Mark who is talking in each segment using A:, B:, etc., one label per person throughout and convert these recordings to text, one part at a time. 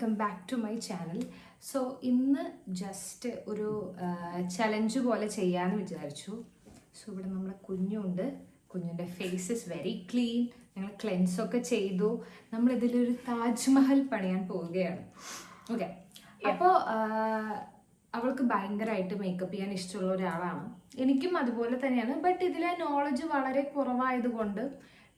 A: Welcome back to my channel. So ഇന്ന് just ഒരു challenge പോലെ ചെയ്യാമെന്ന് വിചാരിച്ചു. സോ ഇവിടെ നമ്മുടെ കുഞ്ഞുണ്ട്. കുഞ്ഞിൻ്റെ ഫേസ് ഇസ് വെരി ക്ലീൻ. ഞങ്ങൾ ക്ലെൻസൊക്കെ ചെയ്തു. നമ്മളിതിലൊരു താജ്മഹൽ പണിയാൻ പോവുകയാണ്. ഓക്കെ, അപ്പോൾ അവൾക്ക് ഭയങ്കരമായിട്ട് മേക്കപ്പ് ചെയ്യാൻ ഇഷ്ടമുള്ള ഒരാളാണ്. എനിക്കും അതുപോലെ തന്നെയാണ്. ബട്ട് ഇതിലെ നോളജ് വളരെ കുറവായതുകൊണ്ട്,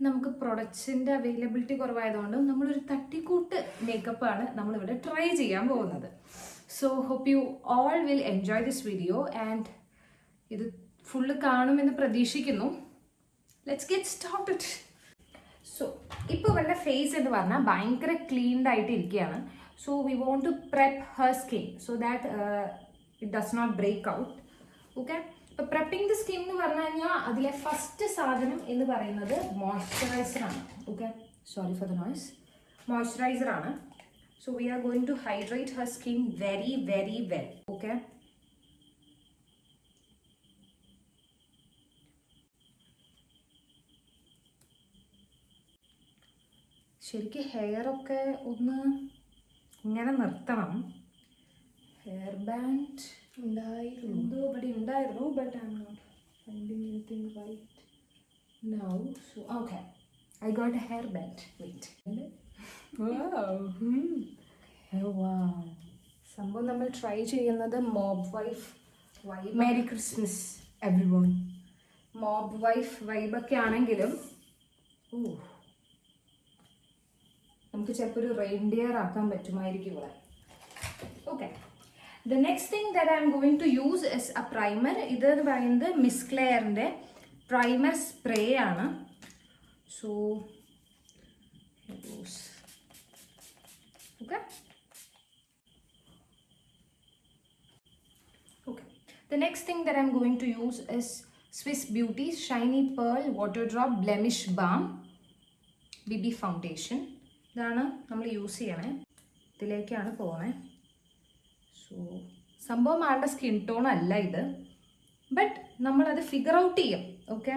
A: നമുക്ക് പ്രൊഡക്ട്സിൻ്റെ അവൈലബിലിറ്റി കുറവായതുകൊണ്ട് നമ്മളൊരു തട്ടിക്കൂട്ട് മേക്കപ്പാണ് നമ്മളിവിടെ ട്രൈ ചെയ്യാൻ പോകുന്നത്. So hope you all will enjoy this video and ഇത് ഫുള്ള് കാണുമെന്ന് പ്രതീക്ഷിക്കുന്നു. Let's get started. സോ ഇപ്പോൾ ഇവളുടെ ഫേസ് എന്ന് പറഞ്ഞാൽ ഭയങ്കര ക്ലീൻഡ് ആയിട്ട് ഇരിക്കുകയാണ്. So we want to prep her skin so that it does not break out. Okay, ഇപ്പോൾ പ്രെപ്പിംഗ് ദി സ്കിൻ എന്ന് പറഞ്ഞു കഴിഞ്ഞാൽ അതിലെ ഫസ്റ്റ് സാധനം എന്ന് പറയുന്നത് മോയ്സ്ചറൈസറാണ്. Okay, sorry for the noise. മോയ്സ്ചറൈസറാണ്. So we are going to hydrate her skin very very well. Okay, ശരിക്കും ഹെയറൊക്കെ ഒന്ന് ഇങ്ങനെ നിർത്തണം. ഹെയർ ബാൻഡ് എന്തോ ഇവിടെ ഉണ്ടായിരുന്നു, but I am not finding anything right now. So okay, I got a hair band. Wait. സംഭവം നമ്മൾ ട്രൈ ചെയ്യുന്നത് mob wife vibe.
B: Merry Christmas everyone.
A: Mob wife വൈബൊക്കെ ആണെങ്കിലും നമുക്ക് ചിലപ്പോൾ ഒരു റെയിൻഡിയർ ആക്കാൻ പറ്റുമായിരിക്കും ഇവിടെ. Okay, the next thing that I'm going to use is a primer. ഇത് എന്ന് പറയുന്നത് മിസ് ക്ലെയറിൻ്റെ പ്രൈമർ സ്പ്രേ ആണ്. So okay okay, the next thing that I'm going to use is Swiss Beauty Shiny Pearl Water Drop Blemish Balm BB Foundation. ഇതാണ് നമ്മൾ use ചെയ്യണേ. ഇതിലേക്കാണ് പോകുന്നത്. So സംഭവം ആളുടെ സ്കിൻ ടോൺ അല്ല ഇത്, ബട്ട് നമ്മളത് ഫിഗർ ഔട്ട് ചെയ്യും. Okay,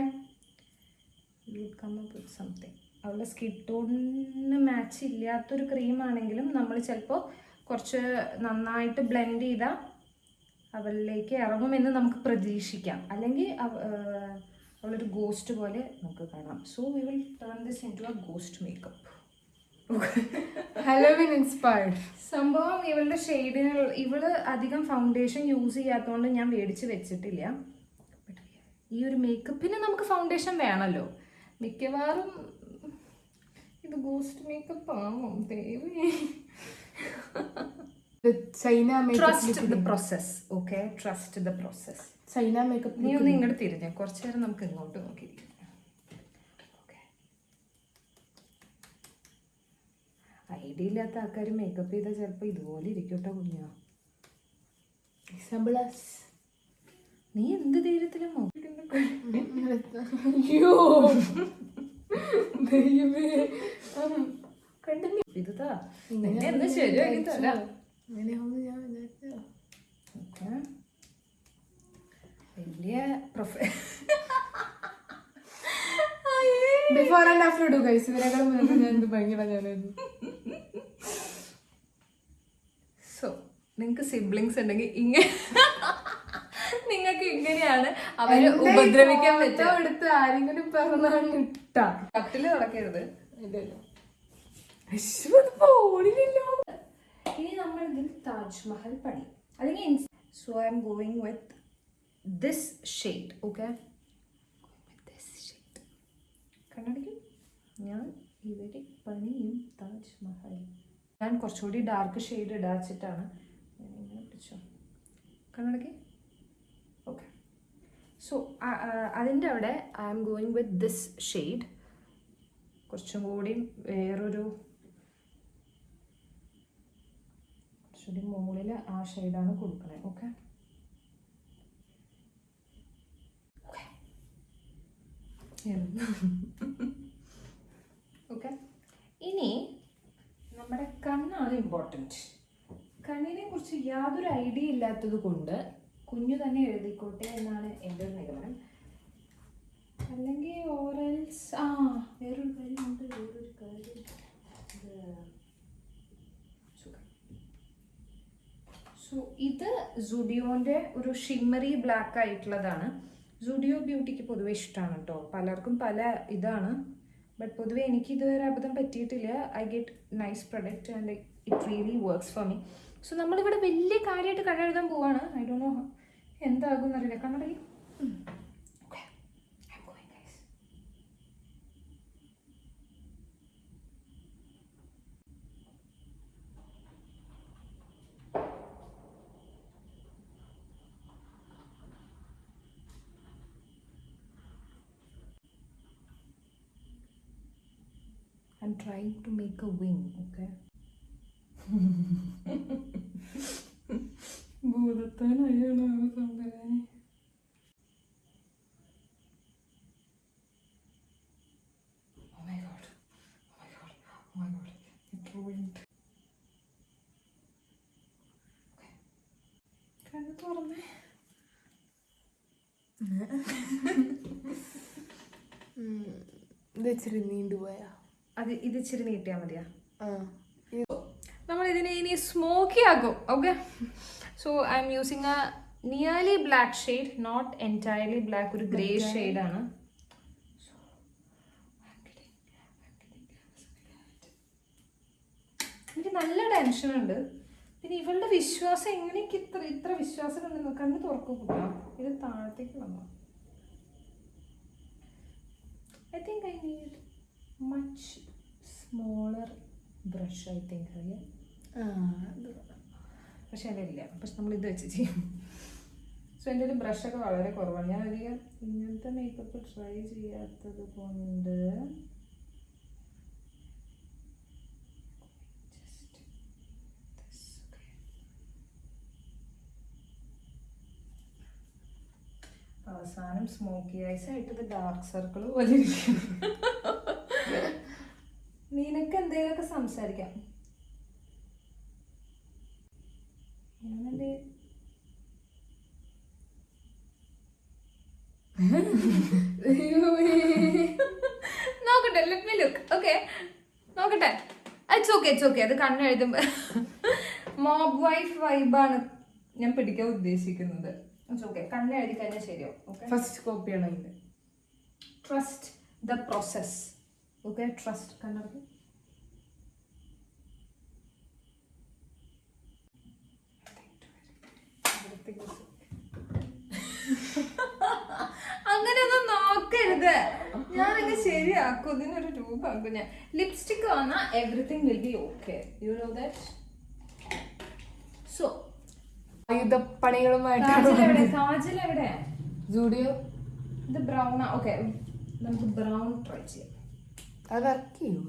A: come up with something. അവളുടെ സ്കിൻ ടോണിന് മാച്ച് ഇല്ലാത്തൊരു ക്രീമാണെങ്കിലും നമ്മൾ ചിലപ്പോൾ കുറച്ച് നന്നായിട്ട് ബ്ലെൻഡ് ചെയ്താൽ അവളിലേക്ക് ഇറങ്ങുമെന്ന് നമുക്ക് പ്രതീക്ഷിക്കാം. അല്ലെങ്കിൽ അവളൊരു ഗോസ്റ്റ് പോലെ നമുക്ക് കാണാം. So we will turn this into a ghost makeup.
B: Halloween inspired.
A: സംഭവം ഇവളുടെ ഷെയ്ഡിന് ഇവള് അധികം ഫൗണ്ടേഷൻ യൂസ് ചെയ്യാത്തതുകൊണ്ട് ഞാൻ മേടിച്ച് വെച്ചിട്ടില്ല. ഈ ഒരു മേക്കപ്പിന് നമുക്ക് ഫൗണ്ടേഷൻ വേണമല്ലോ. മിക്കവാറും ഇത് ഗോസ്റ്റ് മേക്കപ്പ് ആണോ Devi?
B: China
A: trust the process. Okay, trust the process.
B: China makeup.
A: നീ ഒന്ന് ഇങ്ങോട്ട് തിരിഞ്ഞ കുറച്ചു നേരം നമുക്ക് ഇങ്ങോട്ട് നോക്കിയിരിക്കാം. ഐഡിയ ഇല്ലാത്ത ആൾക്കാർ മേക്കപ്പ് ചെയ്താൽ ചിലപ്പോൾ ഇതുപോലെ ഇരിക്കട്ടോ കുഞ്ഞോ. നീ എന്ത് ധൈര്യത്തിലും ഇതാ എന്ന് ശരിയാക്കി തരാം. വലിയ
B: before and after do guys. ഇവരെക്കാളും മുന്നേ ഞാൻ ഭയങ്കര ഞാനായിരുന്നു.
A: സോ നിങ്ങൾക്ക് സിബ്ലിങ്സ് ഉണ്ടെങ്കിൽ നിങ്ങൾക്ക് ഇങ്ങനെയാണ് അവര് ഉപദ്രവിക്കാൻ പറ്റുക.
B: എടുത്ത് ആരെങ്കിലും പറഞ്ഞാണ് ഇട്ടാ
A: കട്ടില് നടക്കരുത്. ഇനി നമ്മൾ ഇതിൽ താജ്മഹൽ പണി അല്ലെങ്കിൽ. So I'm going with this shade. Okay, കണ്ണടിക്കും ഞാൻ ഇവിടെ പണിയും താജ്മഹൽ. ഞാൻ കുറച്ചുകൂടി ഡാർക്ക് ഷെയ്ഡ് ഇടാച്ചിട്ടാണ് ഞാൻ ഇങ്ങനെ പിടിച്ചോ. കണ്ണടക്കി. ഓക്കെ, സോ അതിൻ്റെ അവിടെ I am going with this shade. കുറച്ചും കൂടി വേറൊരു കുറച്ചുകൂടി മുകളിൽ ആ ഷെയ്ഡാണ് കൊടുക്കണേ. ഓക്കെ ഓക്കെ, ഇനി നമ്മുടെ കണ്ണാണ് ഇമ്പോർട്ടൻറ്റ്. കണ്ണിനെ കുറിച്ച് യാതൊരു ഐഡിയ ഇല്ലാത്തത് കൊണ്ട് കുഞ്ഞു തന്നെ എഴുതിക്കോട്ടെ എന്നാണ് എൻ്റെ ഒരു നിഗമനം. അല്ലെങ്കിൽ ഓറൽസ് വേറൊരു കാര്യമുണ്ട്. സോ ഇത് സുഡിയോന്റെ ഒരു ഷിമ്മറി ബ്ലാക്ക് ആയിട്ടുള്ളതാണ്. സുഡിയോ ബ്യൂട്ടിക്ക് പൊതുവെ ഇഷ്ടമാണ് കേട്ടോ, പലർക്കും പല ഇതാണ്. ബട്ട് പൊതുവെ എനിക്ക് ഇതുവരെ അബദ്ധം പറ്റിയിട്ടില്ല. I get nice product and it really works for me. So നമ്മളിവിടെ വലിയ കാര്യമായിട്ട് കണ്ണെഴുതാൻ പോവാണ്. ഐ ഡോണ്ട് നോ എന്താകും എന്നറിയില്ല. കണ്ണടയും I'm trying to make a wing, okay?
B: ഭൂതത്താനായാണ് സംഭവം.
A: Oh my god. Oh my god. Oh my god. It ruined. Okay. കണ്ണ് തുറന്നേ.
B: ഇത് ഇച്ചിരി നീണ്ടുപോയാ.
A: ഇത് ഇച്ചിരി നീട്ടിയാൽ മതിയാ.
B: ആ
A: നമ്മൾ ഇതിനെ ഇനി സ്മോക്കി ആക്കും. Okay, so I'm using a nearly black shade, not entirely black, ഒരു ഗ്രേ ഷെയ്ഡാണ്. എനിക്ക് നല്ല ടെൻഷൻ ഉണ്ട്. പിന്നെ ഇവളുടെ വിശ്വാസം എങ്ങനെയൊക്കെ ഇത്ര വിശ്വാസം ഉണ്ടെന്ന് കണ്ണ് തുറക്കുക. ഇത് താഴത്തേക്ക് വന്നു. I think I need much smaller brush, I think. പക്ഷെ എൻ്റെ ഇല്ല, പക്ഷെ നമ്മൾ ഇത് വെച്ച് ചെയ്യും. സോ എൻ്റെ ഒരു ബ്രഷൊക്കെ വളരെ കുറവാണ്. ഞാൻ അധികം ഇങ്ങനത്തെ മേക്കപ്പ് ട്രൈ ചെയ്യാത്തത് കൊണ്ട് അവസാനം സ്മോക്കി ഐസ് ആയിട്ട് ഇത് ഡാർക്ക് സർക്കിൾ പോലെ ഇരിക്കും. നിനക്ക് എന്തെങ്കിലുമൊക്കെ സംസാരിക്കാം. ഞാനെന്റെ നോക്കട്ടെ, ലെറ്റ് മീ ലുക്ക്. ഓക്കെ, നോക്കട്ടെ. It's okay, it's okay. അത് കണ്ണെഴുതുമ്പോ മോബ് വൈഫ് വൈബാണ് ഞാൻ പിടിക്കാൻ ഉദ്ദേശിക്കുന്നത്. ഇറ്റ്സ് ഓക്കെ, കണ്ണെഴുതി കഴിഞ്ഞാൽ ശരിയോ. ഓക്കെ,
B: ഫസ്റ്റ് കോപ്പിയാണ് അതിൻ്റെ.
A: Trust the process. Okay, trust. കണ്ണെടുത്ത് അങ്ങനെയൊന്നും നോക്കരുത്. ഞാനങ്ങ് ശരിയാക്കും, ഇതിനൊരു രൂപമാക്കും ഞാൻ. ലിപ്സ്റ്റിക് വന്നാൽ everything will be okay, you know that. So
B: ആയുധപ്പണികളുമായിട്ട്
A: കാജൽ എവിടെ?
B: ജൂഡിയോ.
A: ഇത് ബ്രൗൺ. ഓക്കെ, നമുക്ക് ബ്രൗൺ ട്രൈ ചെയ്യാം.
B: അത് വർക്ക് ചെയ്യും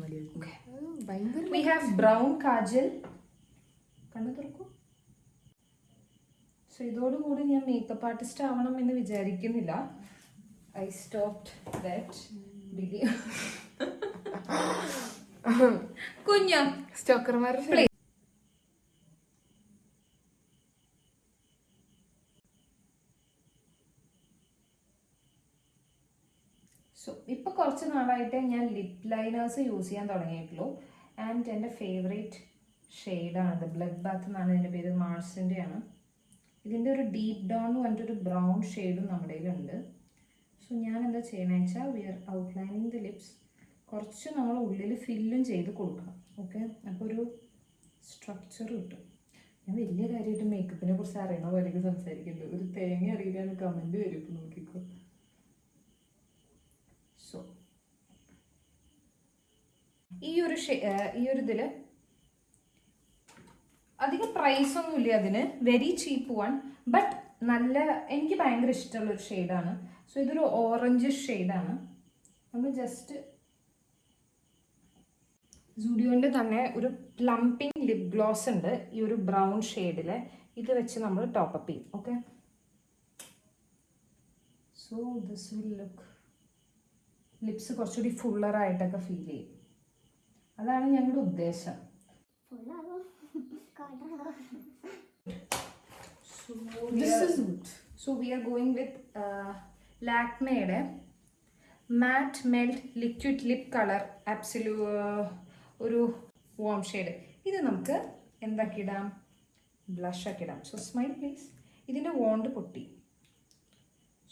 B: ഭയങ്കര.
A: We have brown kajal. കണ്ണു തുറക്കൂ. സോ ഇതോടുകൂടി ഞാൻ മേക്കപ്പ് ആർട്ടിസ്റ്റ് ആവണം എന്ന് വിചാരിക്കുന്നില്ല. I stopped that. കുഞ്ഞ
B: സ്റ്റോക്കർമാർ.
A: സോ ഇപ്പോൾ കുറച്ച് നാളായിട്ട് ഞാൻ ലിപ് ലൈനേഴ്സ് യൂസ് ചെയ്യാൻ തുടങ്ങിയിട്ടുള്ളൂ. ആൻഡ് എൻ്റെ ഫേവറേറ്റ് ഷെയ്ഡാണിത്. ബ്ലഡ് ബാത്ത് എന്നാണ് ഇതിൻ്റെ പേര്. മാർസിൻ്റെ ആണ്. ഇതിൻ്റെ ഒരു ഡീപ്പ് ഡൗൺ എന്ന് പറഞ്ഞിട്ടൊരു ബ്രൗൺ ഷെയ്ഡും നമ്മുടെ കയ്യിലുണ്ട്. സോ ഞാൻ എന്താ ചെയ്യണമെന്ന് വെച്ചാൽ we are outlining the lips. കുറച്ച് നമ്മൾ ഉള്ളിൽ ഫില്ലും ചെയ്ത് കൊടുക്കണം. ഓക്കെ, അപ്പോൾ ഒരു സ്ട്രക്ചർ കിട്ടും. ഞാൻ വലിയ കാര്യമായിട്ട് മേക്കപ്പിനെ കുറിച്ച് അറിയണ പോലെയൊക്കെ സംസാരിക്കുന്നുണ്ട്. ഒരു തേങ്ങ അറിയില്ലാന്ന് കമൻറ്റ് വരും. ഇപ്പോൾ നോക്കിക്കോ. സോ ഈ ഒരു ഇതിൽ അധികം പ്രൈസ് ഒന്നും ഇല്ല അതിന്. വെരി ചീപ്പ് വൺ, ബട്ട് നല്ല, എനിക്ക് ഭയങ്കര ഇഷ്ടമുള്ള ഒരു ഷെയ്ഡാണ്. സോ ഇതൊരു ഓറഞ്ച് ഷെയ്ഡാണ്. നമ്മൾ ജസ്റ്റ് സുഡിയോൻ്റെ തന്നെ ഒരു പ്ലംപിംഗ് ലിപ് ഗ്ലോസ് ഉണ്ട് ഈ ഒരു ബ്രൗൺ ഷെയ്ഡിൽ. ഇത് വെച്ച് നമ്മൾ ടോപ്പപ്പ് ചെയ്യും. Okay, so this will look, lips കുറച്ചുകൂടി ഫുള്ളറായിട്ടൊക്കെ ഫീൽ ചെയ്യും. അതാണ് ഞങ്ങളുടെ ഉദ്ദേശം. So we are going with ലാക്മേയുടെ matte melt liquid lip colour ഒരു വാം ഷെയ്ഡ്. ഇത് നമുക്ക് എന്താക്കിയിടാം? ബ്ലഷ് ഒക്കെ ഇടാം. So smile please. ഇതിൻ്റെ വോണ്ട് പൊട്ടി.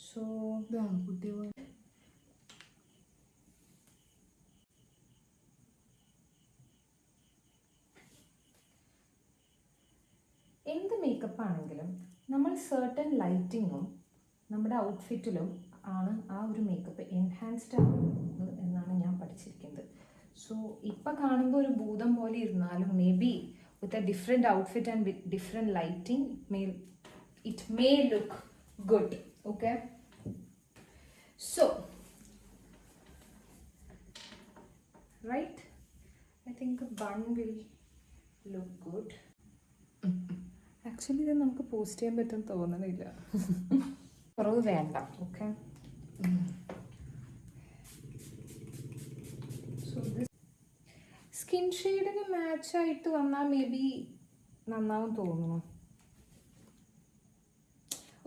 A: സോ
B: ഇതാണ് കുട്ടി
A: എന്ത് മേക്കപ്പ് ആണെങ്കിലും നമ്മൾ സർട്ടൻ ലൈറ്റിങ്ങും നമ്മുടെ ഔട്ട്ഫിറ്റിലും ആണ് ആ ഒരു മേക്കപ്പ് എൻഹാൻസ്ഡ് ആവുന്നത് എന്നാണ് ഞാൻ പഠിച്ചിരിക്കുന്നത്. സോ ഇപ്പം കാണുമ്പോൾ ഒരു ഭൂതം പോലെ ഇരുന്നാലും maybe with a different outfit and with different lighting it may look good. Okay, so right, I think bun will look good.
B: Actually ഇത് നമുക്ക് പോസ്റ്റ് ചെയ്യാൻ പറ്റും തോന്നണില്ല.
A: കുറവ് വേണ്ട. ഓക്കെ, സോ ദിസ് സ്കിൻ ഷെയ്ഡിന് മാച്ചായിട്ട് വന്നാൽ മേ ബി നന്നാവും തോന്നുന്നു.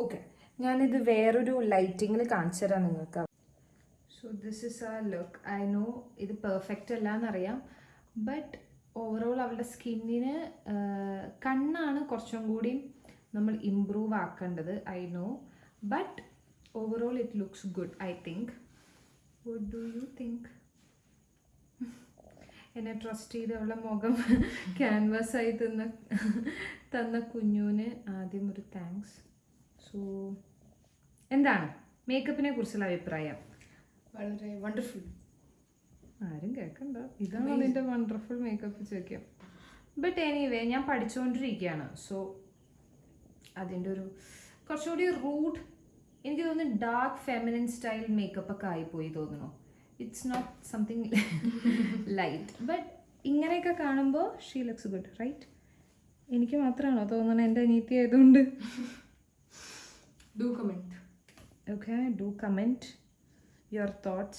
A: ഓക്കെ, ഞാനിത് വേറൊരു ലൈറ്റിങ്ങിൽ കാണിച്ചു തരാം നിങ്ങൾക്ക്. സോ ദിസ് ഇസ് ആ ലുക്ക്. ഐ നോ ഇത് പെർഫെക്റ്റ് അല്ല എന്നറിയാം, ബട്ട് ഓവറോൾ അവളുടെ സ്കിന്നിന് കണ്ണാണ് കുറച്ചും കൂടി നമ്മൾ ഇമ്പ്രൂവ് ആക്കേണ്ടത്. I know, but overall it looks good I think. What do you think? എന്നെ ട്രസ്റ്റ് ചെയ്ത് അവളുടെ മുഖം ക്യാൻവാസായി തന്ന കുഞ്ഞുവിന് ആദ്യം ഒരു താങ്ക്സ്. സോ എന്താണ് മേക്കപ്പിനെ കുറിച്ചുള്ള അഭിപ്രായം?
B: വളരെ വണ്ടർഫുൾ.
A: ആരും കേൾക്കണ്ട, ഇതാണ് അതിൻ്റെ വണ്ടർഫുൾ മേക്കപ്പ് ചോദിക്കാം. ബട്ട് എനിവേ ഞാൻ പഠിച്ചുകൊണ്ടിരിക്കുകയാണ്. സോ അതിൻ്റെ ഒരു കുറച്ചുകൂടി റൂട്ട് എനിക്ക് തോന്നുന്നു ഡാർക്ക് ഫെമിനിൻ സ്റ്റൈൽ മേക്കപ്പ് ഒക്കെ ആയിപ്പോയി തോന്നുന്നു. It's not something light, but ഇങ്ങനെയൊക്കെ കാണുമ്പോൾ ഷീ ലുക്സ് ഗുഡ്, റൈറ്റ്? എനിക്ക് മാത്രമാണോ തോന്നുന്നത്? എൻ്റെ അനിയത്തി ആയതുകൊണ്ട്.
B: Do comment.
A: Okay, do comment your thoughts.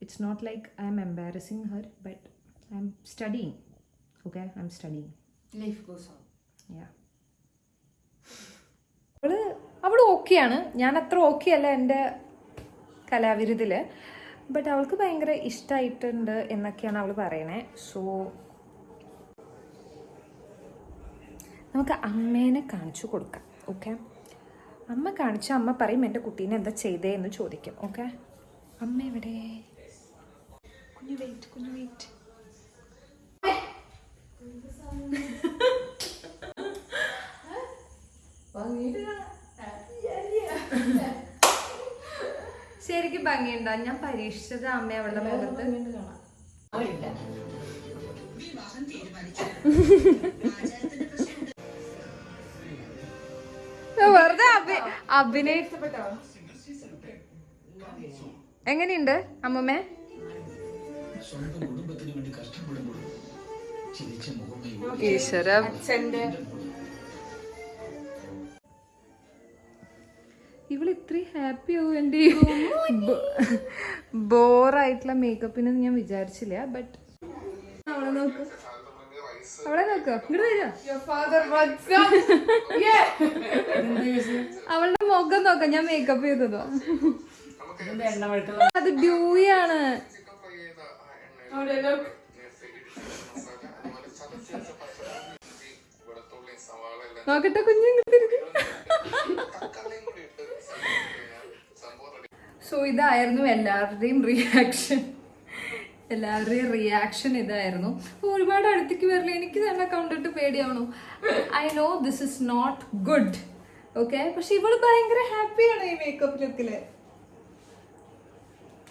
A: It's not like I'm embarrassing her, but I'm studying. Okay, I'm studying.
B: Life goes on.
A: Yeah. അവൾ ഓക്കെയാണ്, ഞാൻ അത്ര ഓക്കെ അല്ല എൻ്റെ കലാവിരുതിൽ, ബട്ട് അവൾക്ക് ഭയങ്കര ഇഷ്ടമായിട്ടുണ്ട് എന്നൊക്കെയാണ് അവൾ പറയണേ. സോ നമുക്ക് അമ്മേനെ കാണിച്ചു കൊടുക്കാം. ഓക്കെ, അമ്മ കാണിച്ച അമ്മ പറയും എൻ്റെ കുട്ടീനെ എന്താ ചെയ്തേ എന്ന് ചോദിക്കും. ഓക്കെ, അമ്മ എവിടെ? കുഞ്ഞു വെയിറ്റ്, കുഞ്ഞു വെയിറ്റ്. ശരിക്കും ഭംഗിയുണ്ടോ? ഞാൻ പരീക്ഷിച്ചത് അമ്മ അവളുടെ മുഖത്ത്. വെറുതെ അഭിനയിച്ചപ്പെട്ടോ? എങ്ങനെയുണ്ട് അമ്മമ്മേ? ഈശ്വര, ഇവള് ഇത്രയും ഹാപ്പി ആവും എൻ്റെ ബോറായിട്ടുള്ള മേക്കപ്പിന് ഞാൻ വിചാരിച്ചില്ല. ബട്ട് അവളെ നോക്ക്, അവളെ നോക്കോ, ഇങ്ങോട്ട് വരിക. അവളുടെ മുഖം നോക്കാം, ഞാൻ മേക്കപ്പ് ചെയ്തതോ. അത് ഡ്യൂയാണ്. നോക്കട്ടെ കുഞ്ഞു. സോ ഇതായിരുന്നു എല്ലാവരുടെയും റിയാക്ഷൻ ഇതായിരുന്നു. ഒരുപാട് അടുത്തേക്ക് വരില്ല, എനിക്ക് തന്നെ കണ്ടിട്ട് പേടിയാവണു. I know this is not good, okay, പക്ഷെ ഇവള് ഭയങ്കര ഹാപ്പിയാണ് ഈ മേക്കപ്പ് ലുക്കില്.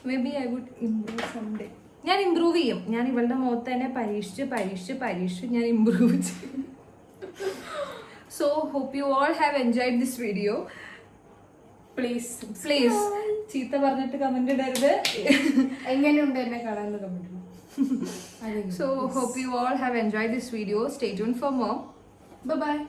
A: Maybe I would improve someday. ഞാൻ ഇംപ്രൂവ് ചെയ്യും. ഞാൻ ഇവളുടെ മുഖത്ത് തന്നെ പരീക്ഷിച്ച് ഞാൻ ഇംപ്രൂവ് ചെയ്യും. So hope you all have enjoyed this video. Please ചീത്ത പറഞ്ഞിട്ട് കമന്റ് ഇടരുത്.
B: എങ്ങനെയുണ്ട് എന്നെ കാണാൻ comment.
A: So hope you all have enjoyed this video. Stay tuned for more.
B: Bye bye.